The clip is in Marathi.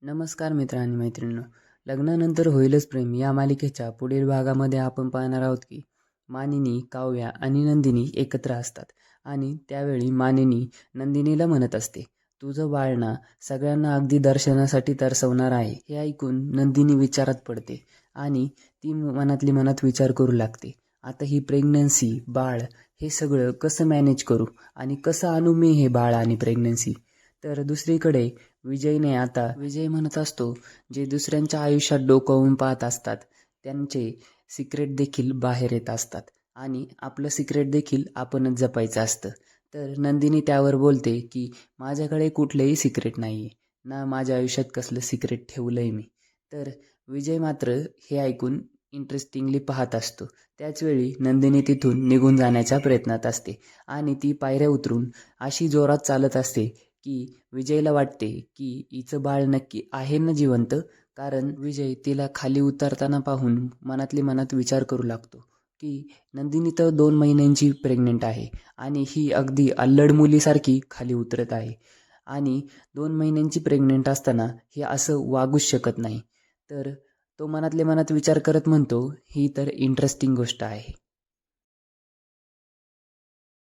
नमस्कार मित्र आणि मैत्रिणींनो. लग्नानंतर होईलच प्रेम या मालिकेच्या पुढील भागामध्ये आपण पाहणार आहोत की मानिनी, काव्या आणि नंदिनी एकत्र असतात आणि त्यावेळी मानिनी नंदिनीला म्हणत असते, तुझं बाळ ना सगळ्यांना अगदी दर्शनासाठी तरसवणार आहे. हे ऐकून नंदिनी विचारात पडते आणि ती मनातली मनात विचार करू लागते, आता ही प्रेग्नन्सी, बाळ हे सगळं कसं मॅनेज करू आणि कसं आणू मी हे बाळ आणि प्रेग्नन्सी. तर दुसरीकडे विजय म्हणत असतो, जे दुसऱ्यांच्या आयुष्यात डोकावून पाहत असतात त्यांचे सिक्रेट देखील बाहेर येत असतात आणि आपलं सिक्रेट देखील आपणच जपायचं असतं. तर नंदिनी त्यावर बोलते की माझ्याकडे कुठलेही सिक्रेट नाही आहे, ना माझ्या आयुष्यात कसलं सिक्रेट ठेवलं आहे मी. तर विजय मात्र हे ऐकून इंटरेस्टिंगली पाहत असतो. त्याचवेळी नंदिनी तिथून निघून जाण्याच्या प्रयत्नात असते आणि ती पायऱ्या उतरून अशी जोरात चालत असते की विजयला वाटते की हिचं बाळ नक्की आहे ना जिवंत. कारण विजय तिला खाली उतरताना पाहून मनातली मनात विचार करू लागतो की नंदिनी तर 2 महिन्यांची प्रेग्नेंट आहे आणि ही अगदी अल्लड मुलीसारखी खाली उतरत आहे आणि 2 महिन्यांची प्रेग्नेंट असताना हे असं वागूच शकत नाही. तर तो मनातल्या मनात विचार करत म्हणतो, ही तर इंटरेस्टिंग गोष्ट आहे.